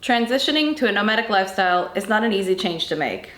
Transitioning to a nomadic lifestyle is not an easy change to make.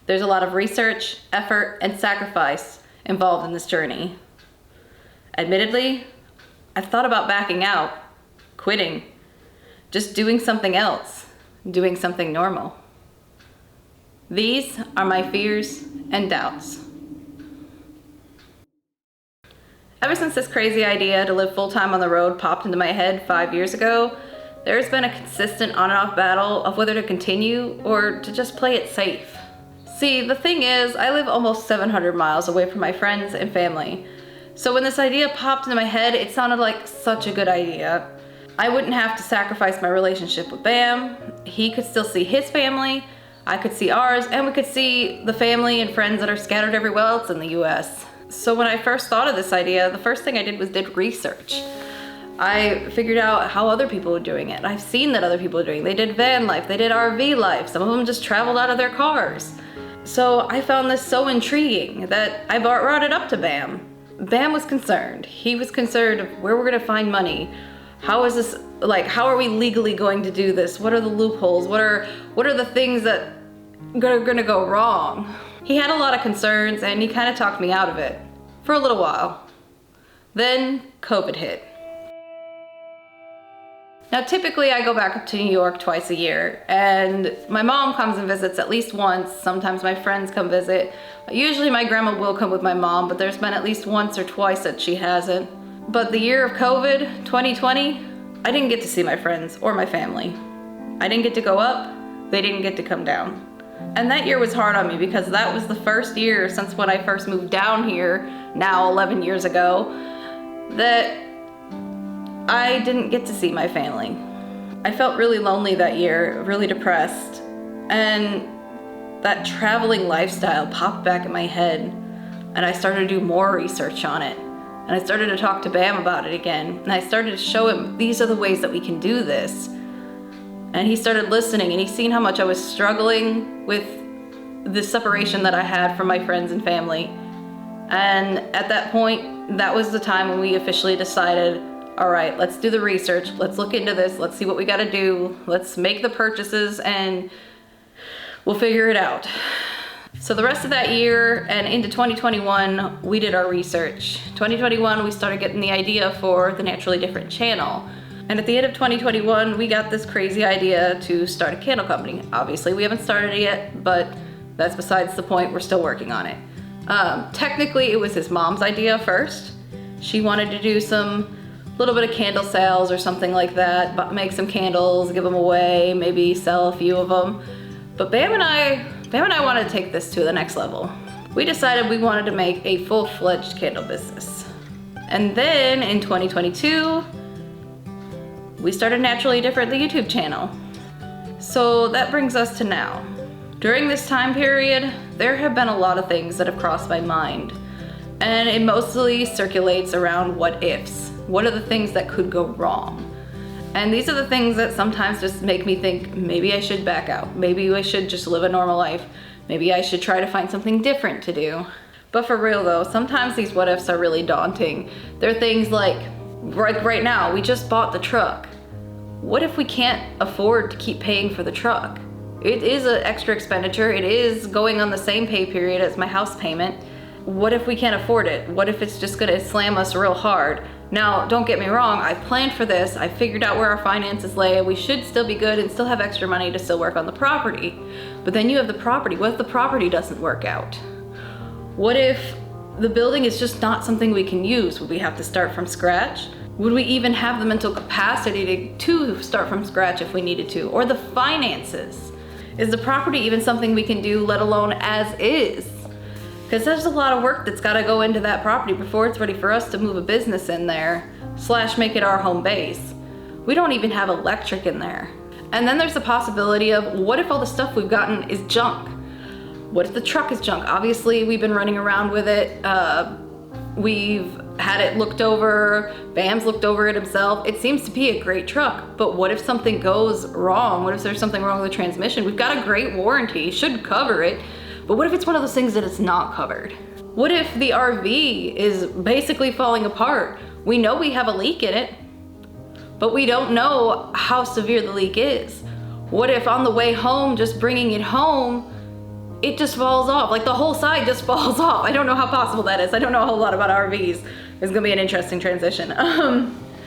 There's a lot of research, effort, and sacrifice involved in this journey. Admittedly, I've thought about backing out, quitting, just doing something else, doing something normal. These are my fears and doubts. Ever since this crazy idea to live full-time on the road popped into my head 5 years ago, there's been a consistent on and off battle of whether to continue or to just play it safe. See, the thing is, I live almost 700 miles away from my friends and family. So when this idea popped into my head, it sounded like such a good idea. I wouldn't have to sacrifice my relationship with Bam. He could still see his family, I could see ours, and we could see the family and friends that are scattered everywhere else in the US. So when I first thought of this idea, the first thing I did was did research. I figured out how other people were doing it. I've seen that other people are doing it. They did van life, they did RV life. Some of them just traveled out of their cars. So I found this so intriguing that I brought it up to Bam. Bam was concerned. He was concerned of where we're gonna find money. How is this, how are we legally going to do this? What are the loopholes? What are the things that are gonna go wrong? He had a lot of concerns and he kind of talked me out of it for a little while. Then COVID hit. Now typically I go back up to New York twice a year and my mom comes and visits at least once. Sometimes my friends come visit. Usually my grandma will come with my mom, but there's been at least once or twice that she hasn't. But the year of COVID, 2020, I didn't get to see my friends or my family. I didn't get to go up, they didn't get to come down. And that year was hard on me because that was the first year since when I first moved down here, now 11 years ago, that I didn't get to see my family. I felt really lonely that year, really depressed. And that traveling lifestyle popped back in my head and I started to do more research on it. And I started to talk to Bam about it again. And I started to show him, these are the ways that we can do this. And he started listening and he's seen how much I was struggling with the separation that I had from my friends and family. And at that point, that was the time when we officially decided, all right, let's do the research. Let's look into this. Let's see what we gotta do. Let's make the purchases and we'll figure it out. So the rest of that year and into 2021, we did our research. 2021, we started getting the idea for the Naturally Different channel. And at the end of 2021, we got this crazy idea to start a candle company. Obviously, we haven't started it yet, but that's besides the point. We're still working on it. Technically, it was his mom's idea first. She wanted to do some little bit of candle sales or something like that, but make some candles, give them away, maybe sell a few of them. But Bam and I wanted to take this to the next level. We decided we wanted to make a full-fledged candle business. And then in 2022, we started Naturally Different, the YouTube channel. So that brings us to now. During this time period, there have been a lot of things that have crossed my mind. And it mostly circulates around what ifs. What are the things that could go wrong? And these are the things that sometimes just make me think, maybe I should back out. Maybe I should just live a normal life. Maybe I should try to find something different to do. But for real though, sometimes these what ifs are really daunting. They're things like right now, we just bought the truck. What if we can't afford to keep paying for the truck? It is an extra expenditure. It is going on the same pay period as my house payment. What if we can't afford it? What if it's just gonna slam us real hard? Now, don't get me wrong, I planned for this. I figured out where our finances lay. We should still be good and still have extra money to still work on the property. But then you have the property. What if the property doesn't work out? What if the building is just not something we can use? Would we have to start from scratch? Would we even have the mental capacity to start from scratch if we needed to? Or the finances? Is the property even something we can do, let alone as is? Because there's a lot of work that's gotta go into that property before it's ready for us to move a business in there, / make it our home base. We don't even have electric in there. And then there's the possibility of, what if all the stuff we've gotten is junk? What if the truck is junk? Obviously, we've been running around with it. We've had it looked over. Bam's looked over it himself. It seems to be a great truck, but what if something goes wrong? What if there's something wrong with the transmission? We've got a great warranty, should cover it, but what if it's one of those things that it's not covered? What if the RV is basically falling apart? We know we have a leak in it, but we don't know how severe the leak is. What if on the way home, just bringing it home, it just falls off? Like the whole side just falls off. I don't know how possible that is. I don't know a whole lot about RVs. It's gonna be an interesting transition.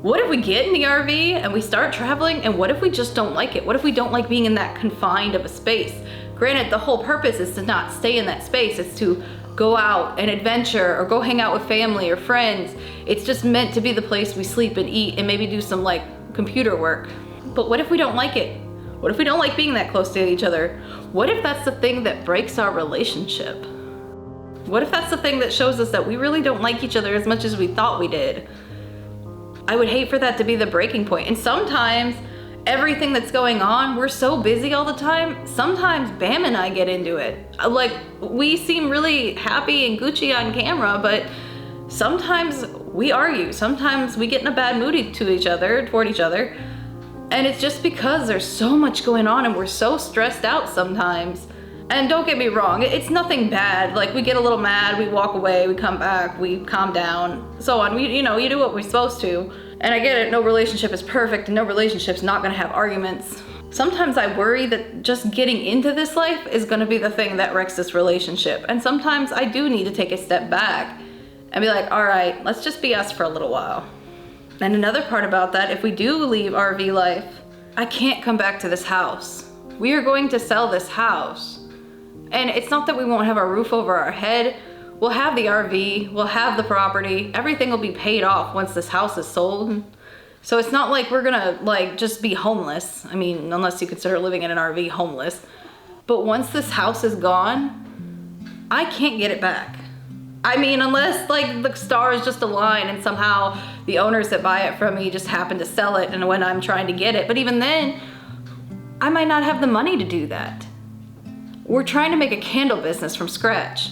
What if we get in the RV and we start traveling, and what if we just don't like it? What if we don't like being in that confined of a space? Granted, the whole purpose is to not stay in that space. It's to go out and adventure or go hang out with family or friends. It's just meant to be the place we sleep and eat and maybe do some like computer work. But what if we don't like it? What if we don't like being that close to each other? What if that's the thing that breaks our relationship? What if that's the thing that shows us that we really don't like each other as much as we thought we did? I would hate for that to be the breaking point. And sometimes everything that's going on, we're so busy all the time. Sometimes Bam and I get into it. Like, we seem really happy and Gucci on camera, but sometimes we argue. Sometimes we get in a bad mood toward each other. And it's just because there's so much going on and we're so stressed out sometimes. And don't get me wrong, it's nothing bad. Like, we get a little mad, we walk away, we come back, we calm down, so on. You do what we're supposed to. And I get it, no relationship is perfect and no relationship's not gonna have arguments. Sometimes I worry that just getting into this life is gonna be the thing that wrecks this relationship. And sometimes I do need to take a step back and be like, all right, let's just be us for a little while. And another part about that, if we do leave RV life, I can't come back to this house. We are going to sell this house. And it's not that we won't have a roof over our head. We'll have the RV, we'll have the property, everything will be paid off once this house is sold. So it's not like we're gonna like just be homeless. I mean, unless you consider living in an RV homeless. But once this house is gone, I can't get it back. I mean, unless like the stars just align and somehow the owners that buy it from me just happen to sell it and when I'm trying to get it. But even then, I might not have the money to do that. We're trying to make a candle business from scratch.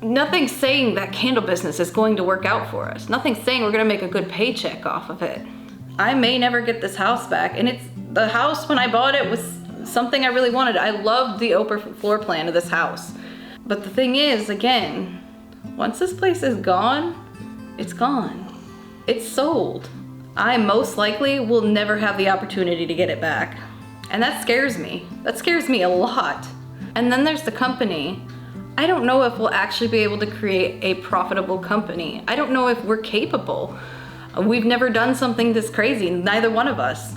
Nothing's saying that candle business is going to work out for us. Nothing's saying we're gonna make a good paycheck off of it. I may never get this house back, and the house when I bought it was something I really wanted. I loved the open floor plan of this house. But the thing is, again, once this place is gone, it's gone. It's sold. I most likely will never have the opportunity to get it back. And that scares me. That scares me a lot. And then there's the company. I don't know if we'll actually be able to create a profitable company. I don't know if we're capable. We've never done something this crazy, neither one of us.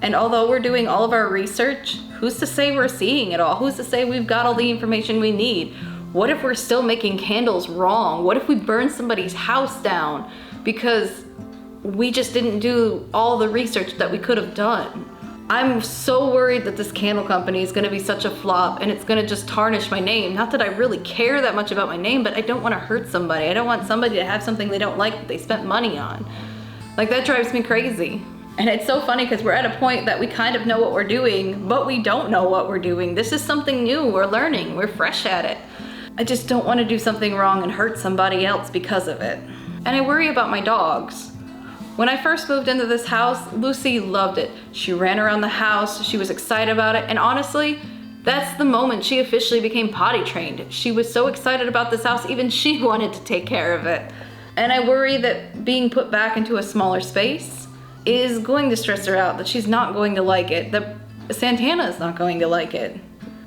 And although we're doing all of our research, who's to say we're seeing it all? Who's to say we've got all the information we need? What if we're still making candles wrong? What if we burn somebody's house down because we just didn't do all the research that we could have done? I'm so worried that this candle company is gonna be such a flop and it's gonna just tarnish my name. Not that I really care that much about my name, but I don't wanna hurt somebody. I don't want somebody to have something they don't like that they spent money on. Like, that drives me crazy. And it's so funny because we're at a point that we kind of know what we're doing, but we don't know what we're doing. This is something new, we're learning, we're fresh at it. I just don't wanna do something wrong and hurt somebody else because of it. And I worry about my dogs. When I first moved into this house, Lucy loved it. She ran around the house, she was excited about it, and honestly, that's the moment she officially became potty trained. She was so excited about this house, even she wanted to take care of it. And I worry that being put back into a smaller space is going to stress her out, that she's not going to like it, that Santana is not going to like it,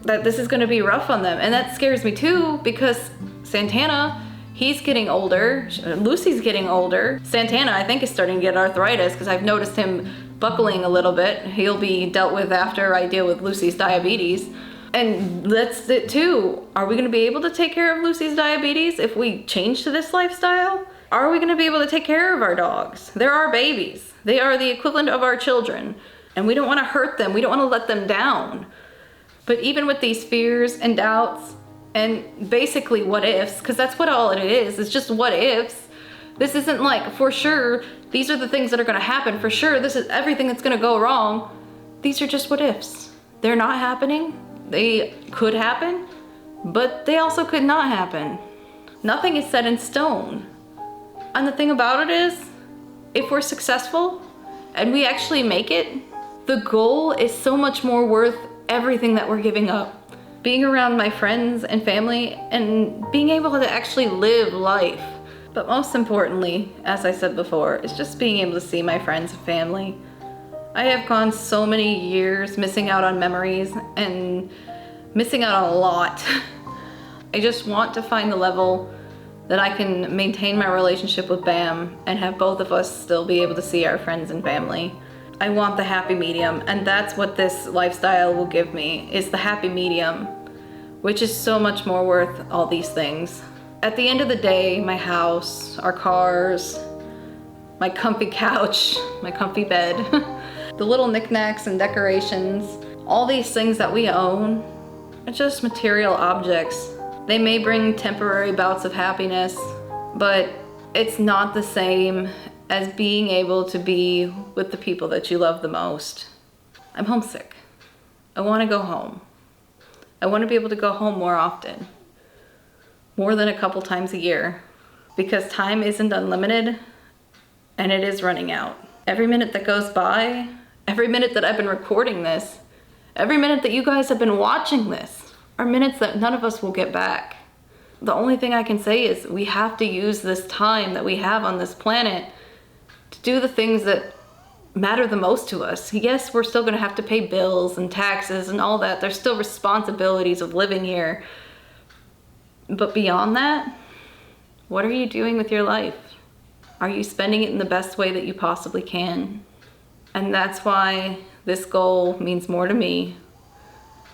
that this is gonna be rough on them. And that scares me too, because Santana, he's getting older, Lucy's getting older. Santana, I think, is starting to get arthritis because I've noticed him buckling a little bit. He'll be dealt with after I deal with Lucy's diabetes. And that's it too. Are we gonna be able to take care of Lucy's diabetes if we change to this lifestyle? Are we gonna be able to take care of our dogs? They're our babies. They are the equivalent of our children. And we don't wanna hurt them. We don't wanna let them down. But even with these fears and doubts, and basically what ifs, because that's what all it is, it's just what ifs. This isn't like, for sure, these are the things that are gonna happen, for sure, this is everything that's gonna go wrong. These are just what ifs. They're not happening, they could happen, but they also could not happen. Nothing is set in stone. And the thing about it is, if we're successful and we actually make it, the goal is so much more worth everything that we're giving up. Being around my friends and family and being able to actually live life. But most importantly, as I said before, is just being able to see my friends and family. I have gone so many years missing out on memories and missing out on a lot. I just want to find the level that I can maintain my relationship with Bam and have both of us still be able to see our friends and family. I want the happy medium, and that's what this lifestyle will give me, is the happy medium, which is so much more worth all these things. At the end of the day, my house, our cars, my comfy couch, my comfy bed, the little knickknacks and decorations, all these things that we own are just material objects. They may bring temporary bouts of happiness, but it's not the same as being able to be with the people that you love the most. I'm homesick. I want to go home. I want to be able to go home more often, more than a couple times a year, because time isn't unlimited and it is running out. Every minute that goes by, every minute that I've been recording this, every minute that you guys have been watching this are minutes that none of us will get back. The only thing I can say is we have to use this time that we have on this planet to do the things that matter the most to us. Yes, we're still gonna have to pay bills and taxes and all that. There's still responsibilities of living here. But beyond that, what are you doing with your life? Are you spending it in the best way that you possibly can? And that's why this goal means more to me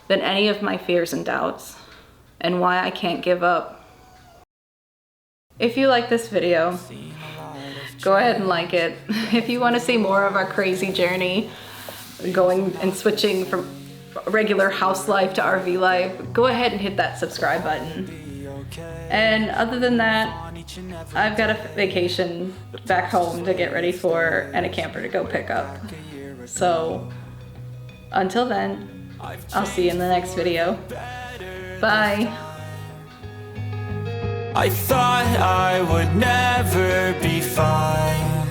than any of my fears and doubts, and why I can't give up. If you like this video, go ahead and like it. If you want to see more of our crazy journey, going and switching from regular house life to RV life, go ahead and hit that subscribe button. And other than that, I've got a vacation back home to get ready for and a camper to go pick up. So until then, I'll see you in the next video. Bye. I thought I would never be fine.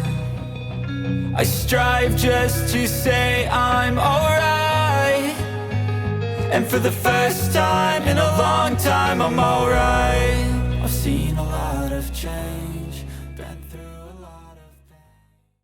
I strive just to say I'm alright. And for the first time in a long time, I'm alright. I've seen a lot of change.